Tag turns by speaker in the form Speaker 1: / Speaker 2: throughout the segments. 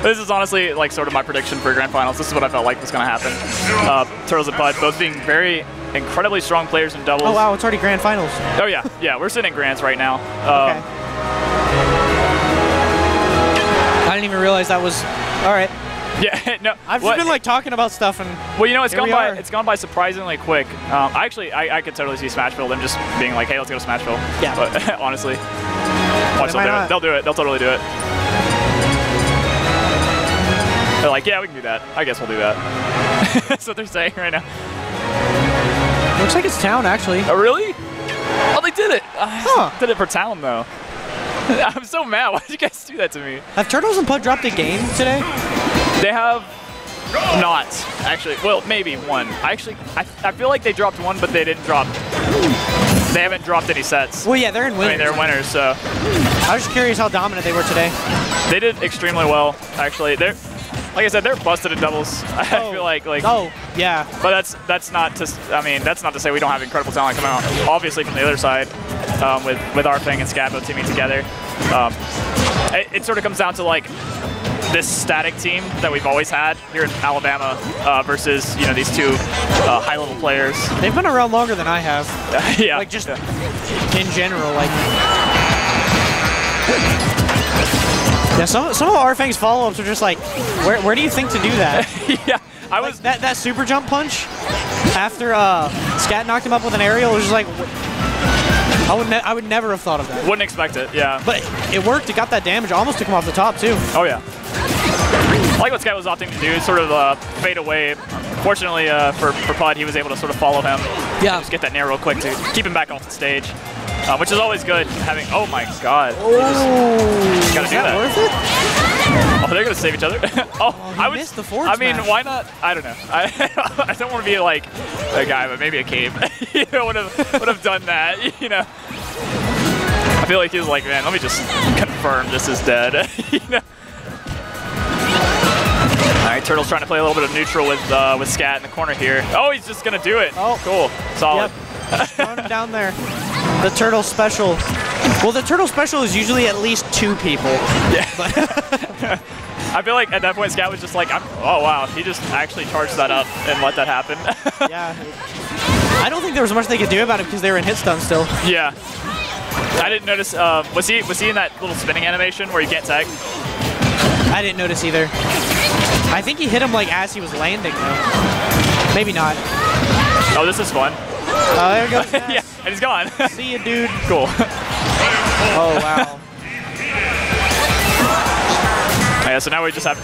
Speaker 1: This is honestly like sort of my prediction for grand finals. This is what I felt like was going to happen. Turtles and Pudd both being very incredibly strong players in doubles.
Speaker 2: Oh wow, it's already grand finals.
Speaker 1: Oh yeah, yeah, we're sitting in grands right now.
Speaker 2: Okay. I didn't even realize that was all right.
Speaker 1: Yeah, no.
Speaker 2: I've just been like talking about stuff and.
Speaker 1: Well, you know, it's gone by surprisingly quick. I could totally see Smashville them just being like, hey, let's go to Smashville.
Speaker 2: Yeah.
Speaker 1: But honestly, watch them do it. They'll do it. They'll totally do it. They're like, yeah, we can do that. I guess we'll do that. That's what they're saying right now.
Speaker 2: Looks like it's Town, actually.
Speaker 1: Oh, really? Oh, they did it.
Speaker 2: Huh.
Speaker 1: Did it for Town, though. I'm so mad. Why did you guys do that to me?
Speaker 2: Have Turtles and Pudd dropped a game today?
Speaker 1: They have not, actually. Well, maybe one. I feel like they dropped one, but they didn't drop. They haven't dropped any sets.
Speaker 2: Well, yeah, they're in winners.
Speaker 1: I mean, they're winners, so.
Speaker 2: I was just curious how dominant they were today.
Speaker 1: They did extremely well, actually. They're, like I said, they're busted in doubles. I feel like.
Speaker 2: Oh, yeah.
Speaker 1: But that's not to. I mean, that's not to say we don't have incredible talent coming out. Obviously, from the other side, with RFang and ScAtt both teaming together, it sort of comes down to like this static team that we've always had here in Alabama versus these two high-level players.
Speaker 2: They've been around longer than I have.
Speaker 1: Yeah.
Speaker 2: Like just in general, like. Yeah, some of RFang's follow-ups are just like, where do you think to do that?
Speaker 1: Yeah, I was
Speaker 2: like that super jump punch after ScAtt knocked him up with an aerial was just like, I would never have thought of that.
Speaker 1: Wouldn't expect it, yeah.
Speaker 2: But it worked. It got that damage. Almost took him off the top too.
Speaker 1: Oh yeah. I like what ScAtt was opting to do, sort of fade away. Fortunately for Pudd, he was able to sort of follow him.
Speaker 2: Yeah.
Speaker 1: Just get that nair real quick to keep him back off the stage. Which is always good, having, oh my god.
Speaker 2: Oh,
Speaker 1: just gotta do that.
Speaker 2: Worth it?
Speaker 1: Oh, they're gonna save each other.
Speaker 2: I missed the forward
Speaker 1: I mean,
Speaker 2: smash.
Speaker 1: why not? I don't know. I don't want to be like a guy, but maybe a Cave. Would have done that. I feel like he was like, man, let me just confirm this is dead. All right, Turtle's trying to play a little bit of neutral with ScAtt in the corner here. Oh, he's just gonna do it. Oh, cool, solid.
Speaker 2: Yep. Throwing him down there. The Turtle special. Well, the Turtle special is usually at least 2 people.
Speaker 1: Yeah. I feel like at that point, ScAtt was just like, oh wow, he just actually charged that up and let that happen.
Speaker 2: Yeah. I don't think there was much they could do about it because they were in hit stun still.
Speaker 1: Yeah. I didn't notice. Was he in that little spinning animation where you can't tag?
Speaker 2: I didn't notice either. I think he hit him like as he was landing though. Maybe not.
Speaker 1: Oh, this is fun.
Speaker 2: Oh, there goes.
Speaker 1: Yeah, and he's gone.
Speaker 2: See you, dude.
Speaker 1: Cool.
Speaker 2: Oh, wow.
Speaker 1: Yeah, so now we just have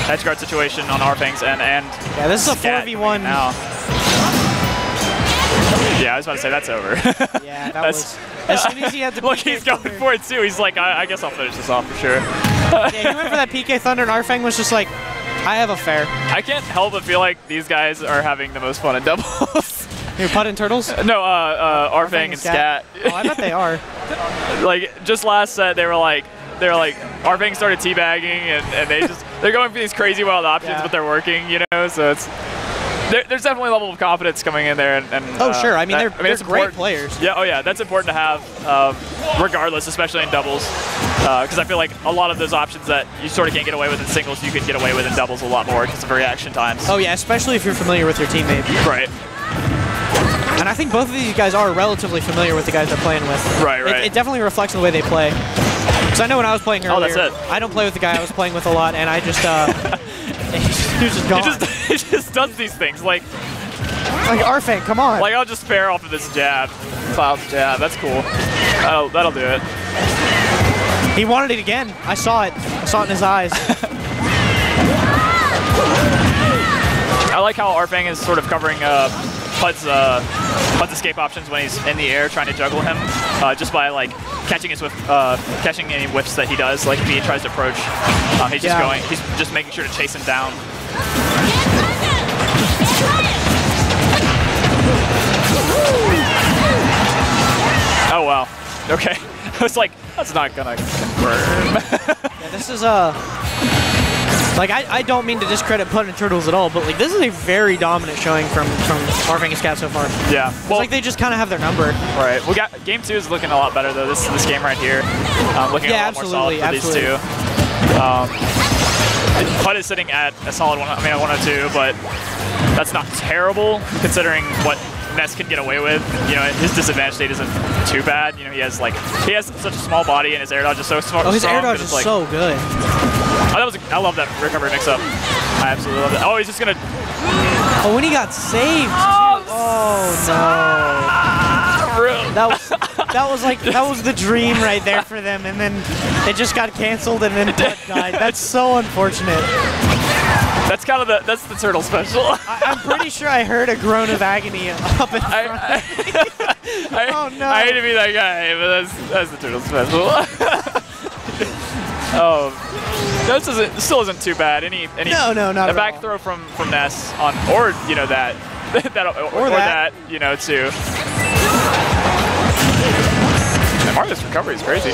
Speaker 1: edge guard situation on RFang's and
Speaker 2: yeah, this is a
Speaker 1: ScAtt
Speaker 2: 4v1
Speaker 1: now. Yeah, I was about to say that's over.
Speaker 2: Yeah, that was. As soon as he had the
Speaker 1: look,
Speaker 2: PK
Speaker 1: he's going for it too. He's like, I guess I'll finish this off for sure.
Speaker 2: Yeah, he went for that PK Thunder, and RFang was just like, I have a fair.
Speaker 1: I can't help but feel like these guys are having the most fun in doubles.
Speaker 2: Your Pudd and Turtles?
Speaker 1: No, RFang and ScAtt.
Speaker 2: Oh, I bet they are.
Speaker 1: Like just last set, they were like RFang started teabagging and they're going for these crazy wild options, but they're working, so it's there's definitely a level of confidence coming in there and
Speaker 2: oh sure, I mean they're great
Speaker 1: important.
Speaker 2: players.
Speaker 1: Yeah, oh yeah, that's important to have regardless, especially in doubles, because I feel like a lot of those options that you sort of can't get away with in singles, you could get away with in doubles a lot more because of reaction times.
Speaker 2: Oh yeah, especially if you're familiar with your teammate.
Speaker 1: Right.
Speaker 2: And I think both of these guys are relatively familiar with the guys they're playing with.
Speaker 1: Right, right.
Speaker 2: It definitely reflects in the way they play. Because I know when I was playing earlier,
Speaker 1: that's it.
Speaker 2: I don't play with the guy I was playing with a lot, and I just, he was just gone.
Speaker 1: He just does these things, like
Speaker 2: RFang, come on.
Speaker 1: Like, I'll just spare off of this jab. Cloud's jab, that's cool. That'll do it.
Speaker 2: He wanted it again. I saw it. I saw it in his eyes.
Speaker 1: I like how RFang is sort of covering Pudd's escape options when he's in the air trying to juggle him, just by like catching any whiffs that he does. Like if he tries to approach, he's just making sure to chase him down. Oh wow. Okay. I was like, that's not gonna confirm.
Speaker 2: Yeah, this is like I don't mean to discredit Pudd and Turtles at all, but like this is a very dominant showing from RFang and ScAtt so far.
Speaker 1: Yeah.
Speaker 2: Well, it's like they just kind of have their number.
Speaker 1: Right. We got game 2 is looking a lot better though. This game right here, looking a lot more solid for these two. Pudd is sitting at a solid 102, but that's not terrible considering what Ness can get away with. You know, his disadvantage state isn't too bad. You know, he has such a small body and his air dodge is so smart.
Speaker 2: Oh, his air dodge is so good.
Speaker 1: I love that recovery mix-up. I absolutely love it. Oh, he's just gonna.
Speaker 2: Oh, when he got saved. Oh no. That was the dream right there for them, and then it just got canceled, and then Pudd died. That's so unfortunate.
Speaker 1: That's kind of that's the turtle special.
Speaker 2: I'm pretty sure I heard a groan of agony up in front. Oh no.
Speaker 1: I hate to be that guy, but that's the turtle special. Oh, that still isn't too bad.
Speaker 2: No, not
Speaker 1: a back throw from Ness on, or you know that you know too. And Mario's recovery is crazy.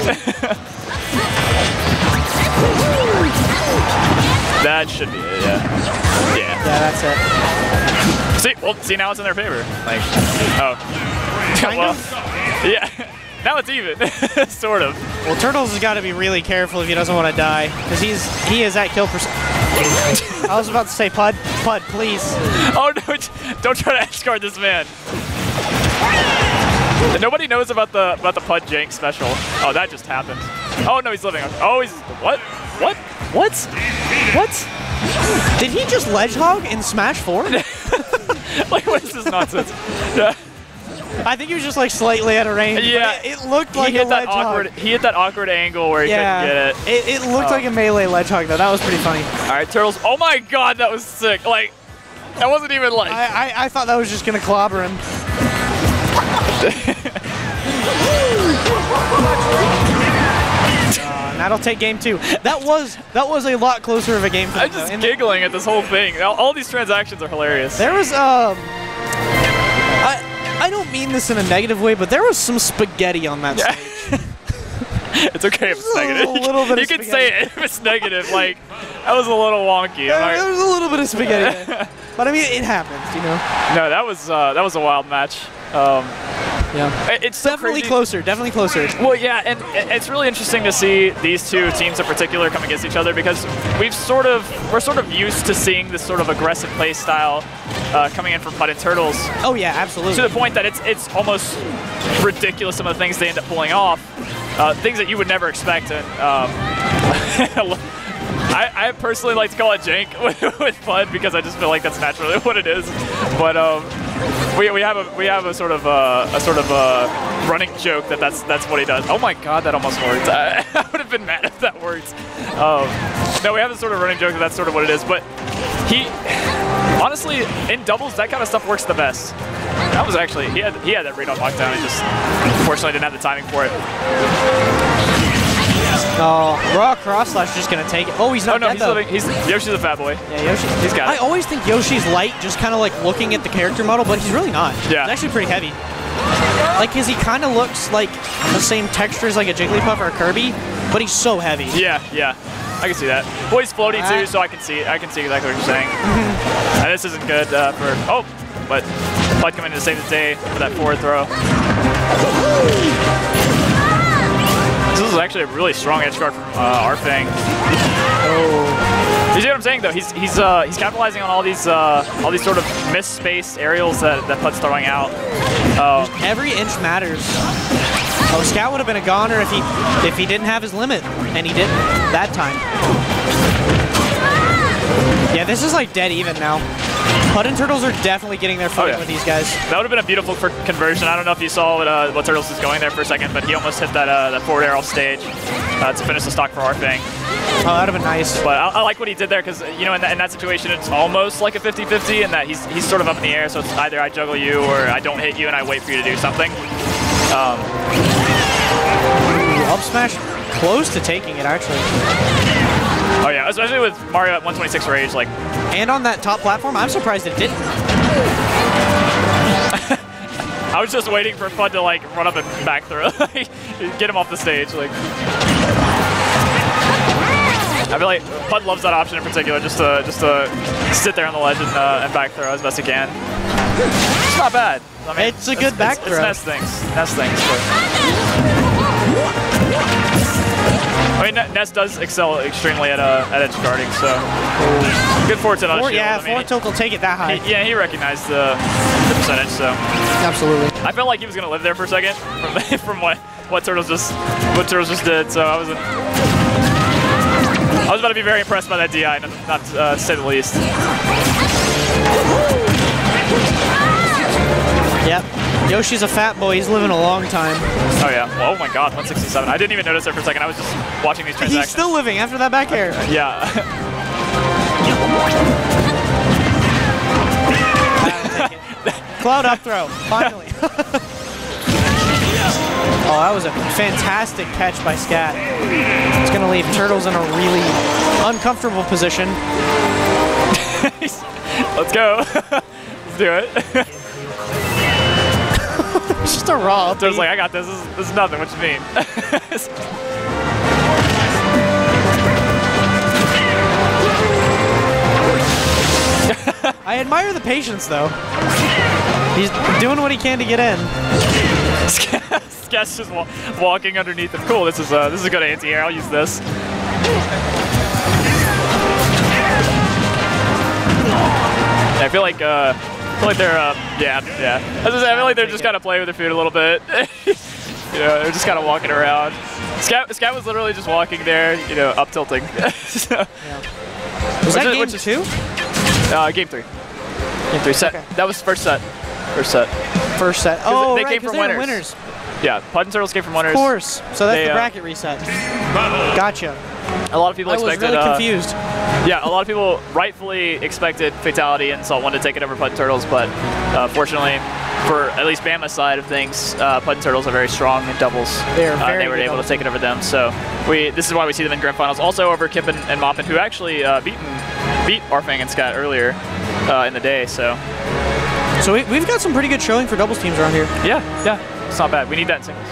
Speaker 1: That should be it, yeah.
Speaker 2: Yeah, that's it.
Speaker 1: See, now it's in their favor. Like, oh.
Speaker 2: Kind of?
Speaker 1: Yeah. Now it's even, sort of.
Speaker 2: Well, Turtles has got to be really careful if he doesn't want to die, because he is at kill percent. I was about to say, Pudd, please.
Speaker 1: Oh no! Don't try to edge guard this man. And nobody knows about the Pudd jank special. Oh, that just happened. Oh no, he's living. Oh, he's what?
Speaker 2: Did he just ledge hog in Smash 4?
Speaker 1: Like, what is this nonsense? Yeah.
Speaker 2: I think he was just like slightly out of range.
Speaker 1: Yeah,
Speaker 2: it looked like a ledge hog.
Speaker 1: He hit that awkward angle where he couldn't get it.
Speaker 2: It looked like a melee ledge hog though. That was pretty funny.
Speaker 1: All right, Turtles. Oh my God, that was sick. Like, that wasn't even like.
Speaker 2: I thought that was just gonna clobber him. That'll take game 2. That was a lot closer of a game for them.
Speaker 1: I'm just giggling at this whole thing. All these transactions are hilarious.
Speaker 2: There was I don't mean this in a negative way, but there was some spaghetti on that stage.
Speaker 1: It's okay if it's negative.
Speaker 2: A little bit
Speaker 1: you
Speaker 2: of
Speaker 1: can
Speaker 2: spaghetti.
Speaker 1: say it if it's negative. Like, that was a little wonky.
Speaker 2: There was a little bit of spaghetti there. But I mean, it happens, you know.
Speaker 1: No, that was a wild match.
Speaker 2: Yeah,
Speaker 1: it's so
Speaker 2: definitely
Speaker 1: crazy.
Speaker 2: closer. Definitely closer.
Speaker 1: Well, yeah, and it's really interesting to see these two teams in particular come against each other because we're sort of used to seeing this sort of aggressive play style coming in from Pudd and Turtles.
Speaker 2: Oh yeah, absolutely.
Speaker 1: To the point that it's almost ridiculous some of the things they end up pulling off, things that you would never expect. And I personally like to call it jank with Pudd because I just feel like that's naturally what it is. But we have a sort of running joke that's what he does. Oh my God, that almost worked. I would have been mad if that worked. No, we have a sort of running joke that's sort of what it is. But honestly, in doubles, that kind of stuff works the best. That was actually he had that read on lockdown and just unfortunately didn't have the timing for it.
Speaker 2: Oh, raw cross slash just gonna take it. Oh, he's not dead,
Speaker 1: he's living. Yoshi's a fat boy.
Speaker 2: Yeah, Yoshi.
Speaker 1: He's got it.
Speaker 2: I always think Yoshi's light, just kind of like looking at the character model, but he's really not.
Speaker 1: Yeah.
Speaker 2: He's actually pretty heavy. Like, cause he kind of looks like the same texture as like a Jigglypuff or a Kirby, but he's so heavy.
Speaker 1: Yeah, I can see that. Well, he's floaty too, so I can see exactly what you're saying. And this isn't good but Pudd coming in to save the day for that forward throw. This is actually a really strong edge guard from RFang. Oh. You see what I'm saying though? He's capitalizing on all these sort of missed space aerials that Pudd's throwing out.
Speaker 2: Every inch matters. Oh, ScAtt would have been a goner if he didn't have his limit, and he didn't that time. Yeah, this is like dead even now. Pudd and Turtles are definitely getting their footing with these guys.
Speaker 1: That would have been a beautiful conversion. I don't know if you saw what Turtles was going there for a second, but he almost hit that forward air off stage to finish the stock for RFang.
Speaker 2: Oh, that would have been nice.
Speaker 1: But I like what he did there because, you know, in that situation, it's almost like a 50-50 in that he's sort of up in the air, so it's either I juggle you or I don't hit you and I wait for you to do something.
Speaker 2: Up smash close to taking it, actually.
Speaker 1: Oh yeah, especially with Mario at 126 rage, like.
Speaker 2: And on that top platform, I'm surprised it didn't.
Speaker 1: I was just waiting for Pudd to like run up and back throw, get him off the stage, like. I feel like Pudd loves that option in particular, just to sit there on the ledge and back throw as best he can. It's not bad. I mean,
Speaker 2: it's a good back throw.
Speaker 1: It's Ness things. I mean, Ness does excel extremely at edge guarding, so good fortune on shield.
Speaker 2: Yeah,
Speaker 1: I mean,
Speaker 2: forward tilt will take it that high.
Speaker 1: He recognized the percentage, so.
Speaker 2: Absolutely.
Speaker 1: I felt like he was gonna live there for a second from what Turtles just did, so I was about to be very impressed by that DI, not to say the least.
Speaker 2: Yep. Yoshi's a fat boy. He's living a long time.
Speaker 1: Oh yeah. Well, oh my God, 167. I didn't even notice it for a second. I was just watching these transactions.
Speaker 2: He's still living after that back air.
Speaker 1: Yeah.
Speaker 2: Cloud up throw. Finally. Oh, that was a fantastic catch by ScAtt. It's going to leave Turtles in a really uncomfortable position.
Speaker 1: Let's go. Let's do it.
Speaker 2: It's just a raw.
Speaker 1: Turtles like, I got this. This is nothing. What you mean?
Speaker 2: I admire the patience, though. He's doing what he can to get in.
Speaker 1: ScAtt's just walking underneath him. Cool. This is a good anti-air. I'll use this. I feel like they're yeah. I feel like they're just kind of playing with their food a little bit. They're just kind of walking around. ScAtt was literally just walking there, up tilting. So,
Speaker 2: yeah. Was that game 2?
Speaker 1: Game 3. Game 3 set.
Speaker 2: Okay.
Speaker 1: That was first set. First set.
Speaker 2: Oh,
Speaker 1: they
Speaker 2: right,
Speaker 1: came from
Speaker 2: they were
Speaker 1: winners.
Speaker 2: winners.
Speaker 1: Yeah, Pudd and Turtles came from winners.
Speaker 2: Of course. So that's the bracket reset. Gotcha.
Speaker 1: A lot of people expected.
Speaker 2: I was really confused.
Speaker 1: Yeah, a lot of people rightfully expected Fatality and Salt 1 to take it over Pudd and Turtles, but fortunately, for at least Bama's side of things, Pudd and Turtles are very strong in doubles.
Speaker 2: They
Speaker 1: were able to take it over them, so this is why we see them in grand finals. Also over Kip and Moppin, who actually beat RFang and ScAtt earlier in the day. So
Speaker 2: we've got some pretty good showing for doubles teams around here.
Speaker 1: Yeah, it's not bad. We need that in singles.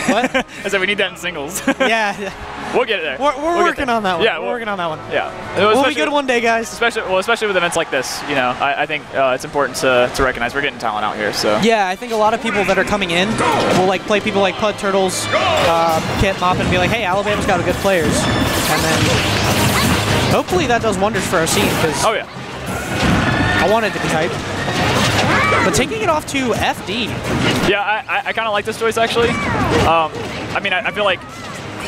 Speaker 2: What?
Speaker 1: I said we need that in singles.
Speaker 2: Yeah.
Speaker 1: We'll get it there.
Speaker 2: We're working on that one.
Speaker 1: Yeah,
Speaker 2: we're working on that one.
Speaker 1: Yeah.
Speaker 2: We'll be good one day, guys.
Speaker 1: Especially with events like this, I think it's important to recognize we're getting talent out here. So.
Speaker 2: Yeah, I think a lot of people that are coming in will play people like Pudd, Turtles, Kit, Mop, and be like, hey, Alabama's got good players, and then hopefully that does wonders for our scene. Cause
Speaker 1: oh yeah.
Speaker 2: I want it to be tight. But taking it off to FD.
Speaker 1: Yeah, I kind of like this choice actually. I mean, I feel like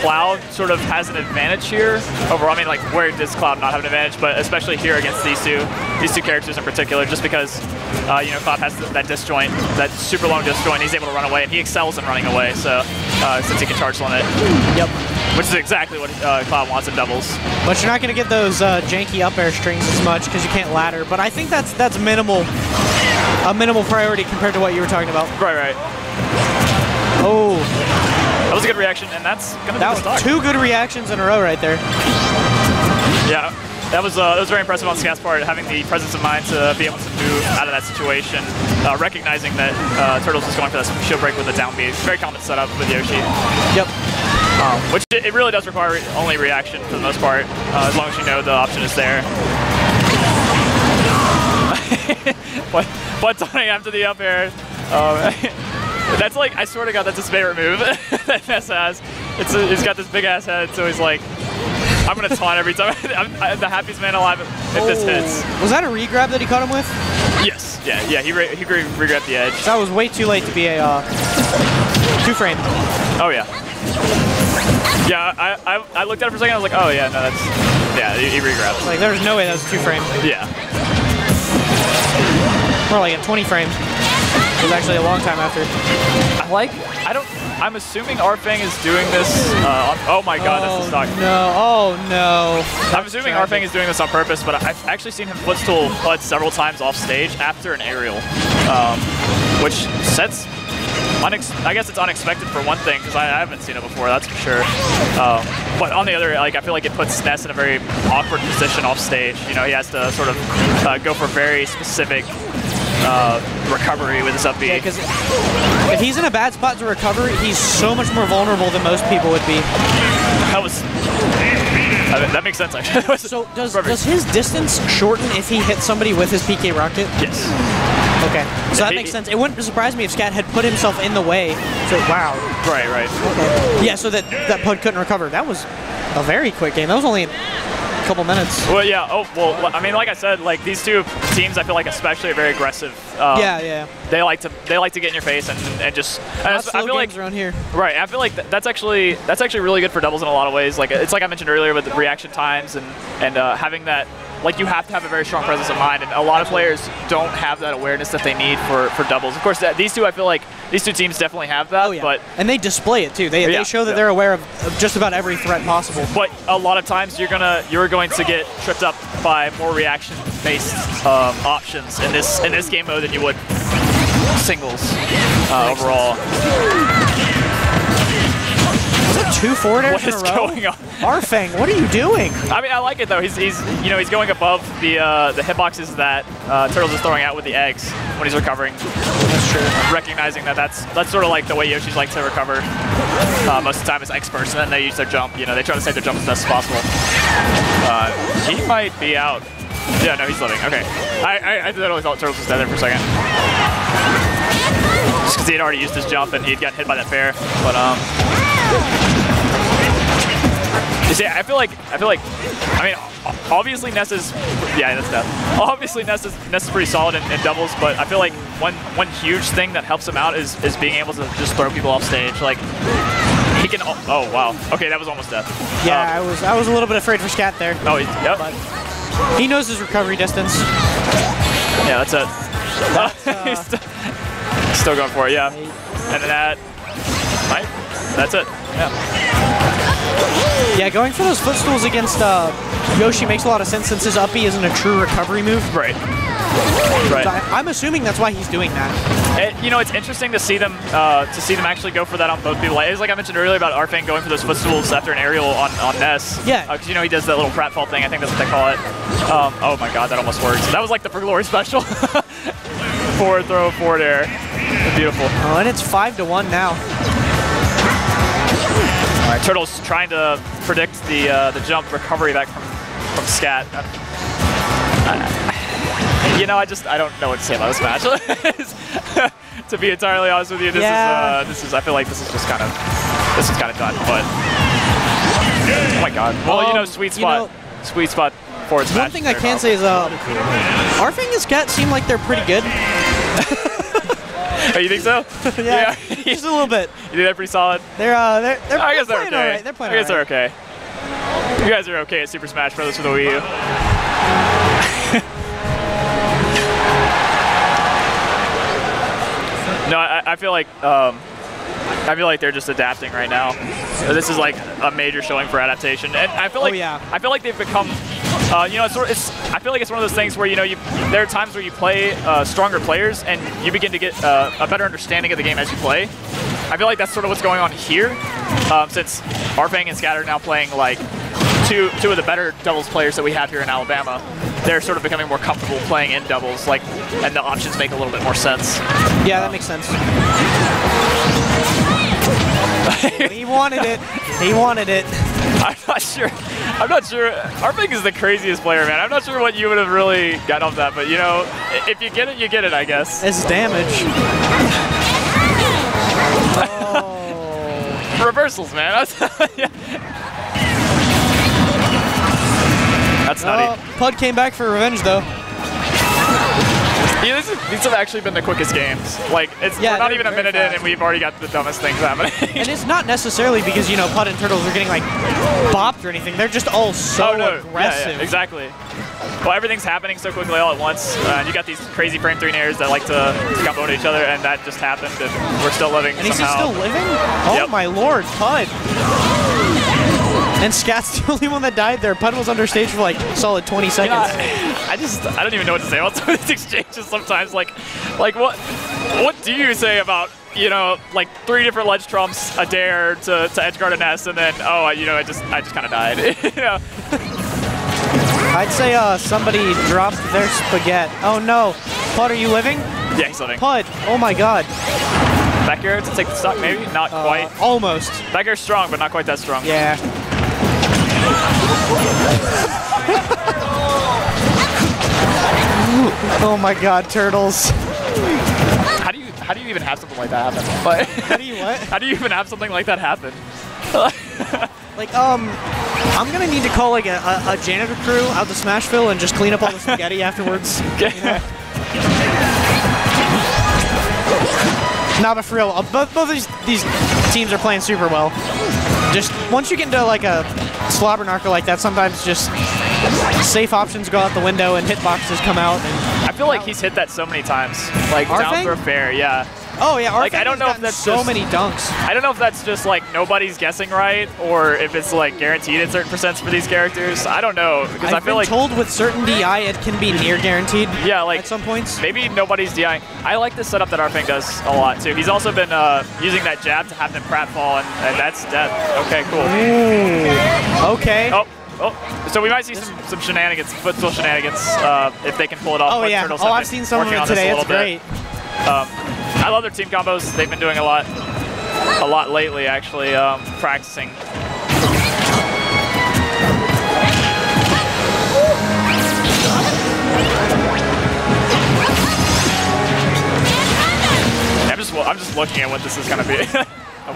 Speaker 1: Cloud sort of has an advantage here overall. I mean, like, where does Cloud not have an advantage? But especially here against these two characters in particular, just because Cloud has that disjoint, that super long disjoint. He's able to run away, and he excels in running away. So since he can charge on it. Yep. Which is exactly what Cloud wants in doubles.
Speaker 2: But you're not going to get those janky up air strings as much because you can't ladder. But I think that's minimal. A minimal priority compared to what you were talking about.
Speaker 1: Right.
Speaker 2: Oh.
Speaker 1: That was a good reaction, and that's going to be the stock.
Speaker 2: 2 good reactions in a row right there.
Speaker 1: Yeah, that was very impressive on ScAtt's part, having the presence of mind to be able to move out of that situation, recognizing that Turtles was going for that shield break with a down B. Very common setup with Yoshi. Yep. Which it really does require only reaction for the most part, as long as you know the option is there. What's on after the up air? That's like, I swear to God, that's his favorite move that Ness has. He's got this big ass head, so he's like, I'm gonna taunt every time. I'm the happiest man alive if this hits.
Speaker 2: Was that a regrab that he caught him with?
Speaker 1: Yes. Yeah. He regrabbed the edge.
Speaker 2: That was way too late to be a 2-frame.
Speaker 1: Oh yeah. Yeah. I looked at it for a second. I was like, oh yeah, no, that's he regrabbed.
Speaker 2: Like there was no way that was a 2-frame.
Speaker 1: Yeah.
Speaker 2: More like a 20-frame. It was actually a long time after.
Speaker 1: I'm assuming RFang is doing this. Oh my God, that's the stock.
Speaker 2: No! Oh no!
Speaker 1: I'm assuming RFang is doing this on purpose, but I've actually seen him footstool Pudd several times off stage after an aerial, which sets. I guess it's unexpected for one thing, because I haven't seen it before, that's for sure. But on the other, I feel like it puts Ness in a very awkward position off stage. He has to sort of go for very specific recovery with his up B.
Speaker 2: Yeah, because if he's in a bad spot to recover, he's so much more vulnerable than most people would be.
Speaker 1: That makes sense, actually.
Speaker 2: So does his distance shorten if he hits somebody with his PK rocket?
Speaker 1: Yes.
Speaker 2: Okay, so that makes sense. It wouldn't surprise me if ScAtt had put himself in the way. So wow.
Speaker 1: Right.
Speaker 2: Okay. Yeah, so that Pudd couldn't recover. That was a very quick game. That was only a couple minutes.
Speaker 1: Well, yeah. Oh, well. I mean, like I said, like these two teams, I feel like especially are very aggressive.
Speaker 2: Yeah.
Speaker 1: They like to get in your face and just. And
Speaker 2: I feel like around here.
Speaker 1: Right. I feel like that's actually really good for doubles in a lot of ways. Like it's like I mentioned earlier with the reaction times and having that. Like you have to have a very strong presence of mind, and a lot of players don't have that awareness that they need for doubles. Of course, these two, I feel like these two teams definitely have that.
Speaker 2: Oh, yeah.
Speaker 1: But
Speaker 2: and they display it too. They show that they're aware of just about every threat possible.
Speaker 1: But a lot of times you're going to get tripped up by more reaction-based options in this game mode than you would singles overall.
Speaker 2: Is that 2 forward airs in a row?
Speaker 1: What is going on?
Speaker 2: RFang, what are you doing?
Speaker 1: I mean, I like it though. He's going above the hitboxes that Turtles is throwing out with the eggs when he's recovering.
Speaker 2: That's true.
Speaker 1: Recognizing that's sort of like the way Yoshi's like to recover most of the time as experts, and then they use their jump. They try to save their jump as best as possible. He might be out. Yeah, no, he's living. Okay. I totally thought Turtles was dead there for a second. Just because he had already used his jump and he'd gotten hit by that fair. But you see, I feel like I mean, obviously Ness is that's death. Obviously Ness is pretty solid in doubles, but I feel like one huge thing that helps him out is being able to just throw people off stage. Like he can. Oh wow. Okay, that was almost death.
Speaker 2: Yeah, I was a little bit afraid for ScAtt there.
Speaker 1: Oh, yep.
Speaker 2: But he knows his recovery distance.
Speaker 1: Yeah, that's it. He's still going for it. Yeah, and then that. Right. That's it. Yeah.
Speaker 2: Yeah, going for those footstools against Yoshi makes a lot of sense since his uppy isn't a true recovery move.
Speaker 1: Right.
Speaker 2: So I'm assuming that's why he's doing that.
Speaker 1: It's interesting to see them actually go for that on both people. It's like I mentioned earlier about RFang going for those footstools after an aerial on Ness.
Speaker 2: Yeah.
Speaker 1: Because he does that little pratfall thing. I think that's what they call it. Oh my God, that almost worked. That was like the For Glory special. Forward throw, forward air. Beautiful.
Speaker 2: Oh, and it's 5-1 now.
Speaker 1: All right, Turtles trying to predict the jump recovery back from ScAtt. I don't know what to say about this match. To be entirely honest with you, this is I feel like this is kind of done. But oh my God. Well, sweet spot forward smash.
Speaker 2: One thing I can say is RFang and ScAtt seem like they're pretty good.
Speaker 1: Oh, you think so?
Speaker 2: Yeah, just a little bit.
Speaker 1: You think they're pretty solid?
Speaker 2: I guess they're okay. All right. They're playing
Speaker 1: I guess they're okay. You guys are okay at Super Smash Bros. For the Wii U. No, I feel like they're just adapting right now. This is like a major showing for adaptation, and I feel like they've become. I feel like it's one of those things where there are times where you play stronger players and you begin to get a better understanding of the game as you play. I feel like that's sort of what's going on here, since RFang and ScAtt are now playing like two of the better doubles players that we have here in Alabama. They're sort of becoming more comfortable playing in doubles, and the options make a little bit more sense.
Speaker 2: Yeah, that makes sense. He wanted it. He wanted it.
Speaker 1: I'm not sure. RFang is the craziest player, man. I'm not sure what you would have really gotten off that, but if you get it, you get it, I guess.
Speaker 2: It's damage.
Speaker 1: Oh. Reversals, man. That's nutty.
Speaker 2: Pudd came back for revenge, though.
Speaker 1: Yeah, these have actually been the quickest games. Like, we're not even a minute in, and we've already got the dumbest things happening.
Speaker 2: And it's not necessarily because, Pudd and Turtles are getting, like, bopped or anything. They're just all so aggressive.
Speaker 1: Yeah, exactly. Well, everything's happening so quickly all at once. You got these crazy frame 3 nairs that like to combo to each other, and that just happened, and we're still living
Speaker 2: somehow.
Speaker 1: And he's
Speaker 2: still living? Oh, my Lord, Pudd. And ScAtt's the only one that died there. Pudd was under stage for like solid 20 seconds.
Speaker 1: I don't even know what to say about some of these exchanges sometimes. Like what do you say about, like 3 different ledge trumps, a dare to edgeguard a Ness, and then I just kind of died.
Speaker 2: I'd say somebody dropped their spaghetti. Oh no, Pudd, are you living?
Speaker 1: Yeah, he's living.
Speaker 2: Pudd, oh my God.
Speaker 1: Back air to take the stock, maybe? Not quite.
Speaker 2: Almost.
Speaker 1: Back air's strong, but not quite that strong.
Speaker 2: Yeah. Oh my God, Turtles.
Speaker 1: How do you even have something like that happen? Like,
Speaker 2: How do you what?
Speaker 1: How do you even have something like that happen?
Speaker 2: Like, I'm gonna need to call like a janitor crew out to Smashville and just clean up all the spaghetti afterwards.
Speaker 1: Okay.
Speaker 2: You know? Nah, but for real, both of these teams are playing super well. Just once you get into like a slobber narco like that, sometimes just safe options go out the window and hitboxes come out. And
Speaker 1: I feel like he's hit that so many times. Like
Speaker 2: RFang?
Speaker 1: down throw fair, yeah.
Speaker 2: Oh yeah,
Speaker 1: like I don't know if that's
Speaker 2: so
Speaker 1: just,
Speaker 2: many dunks.
Speaker 1: I don't know if that's just like nobody's guessing right, or if it's like guaranteed at certain percents for these characters. I don't know because I feel like
Speaker 2: told with certain DI it can be near guaranteed.
Speaker 1: Yeah, like
Speaker 2: at some points.
Speaker 1: Maybe nobody's DIing. I like the setup that RFang does a lot too. He's also been using that jab to have them pratfall, and that's death. Okay, cool.
Speaker 2: Ooh. Okay.
Speaker 1: Oh, so we might see some shenanigans, some footstool shenanigans, if they can pull it off.
Speaker 2: Oh yeah, I've seen some of it today. It's great.
Speaker 1: I love their team combos. They've been doing a lot lately, actually, practicing. I'm just looking at what this is gonna be.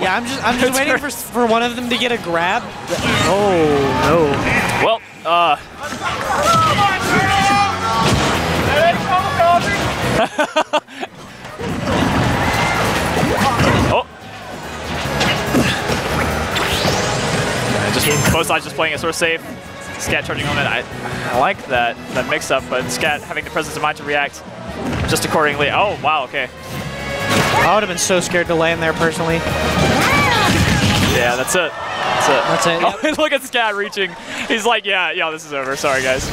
Speaker 2: Yeah, I'm just waiting for one of them to get a grab. Oh no.
Speaker 1: Well, oh. Just both sides just playing it sort of safe. ScAtt charging on it. I like that mix-up, but ScAtt having the presence of mind to react just accordingly. Oh wow, okay.
Speaker 2: I would have been so scared to land there personally.
Speaker 1: Yeah, that's it.
Speaker 2: That's it.
Speaker 1: Oh, yep. Look at ScAtt reaching. He's like, yeah, this is over. Sorry, guys.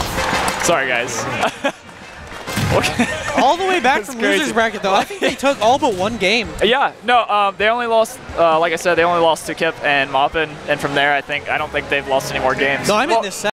Speaker 1: Okay.
Speaker 2: All the way back from losers bracket, though. I think they took all but one game.
Speaker 1: Yeah, no, they only lost, like I said, they only lost to Kip and Moppin, and from there, I don't think they've lost any more games.
Speaker 2: No, I'm in this set.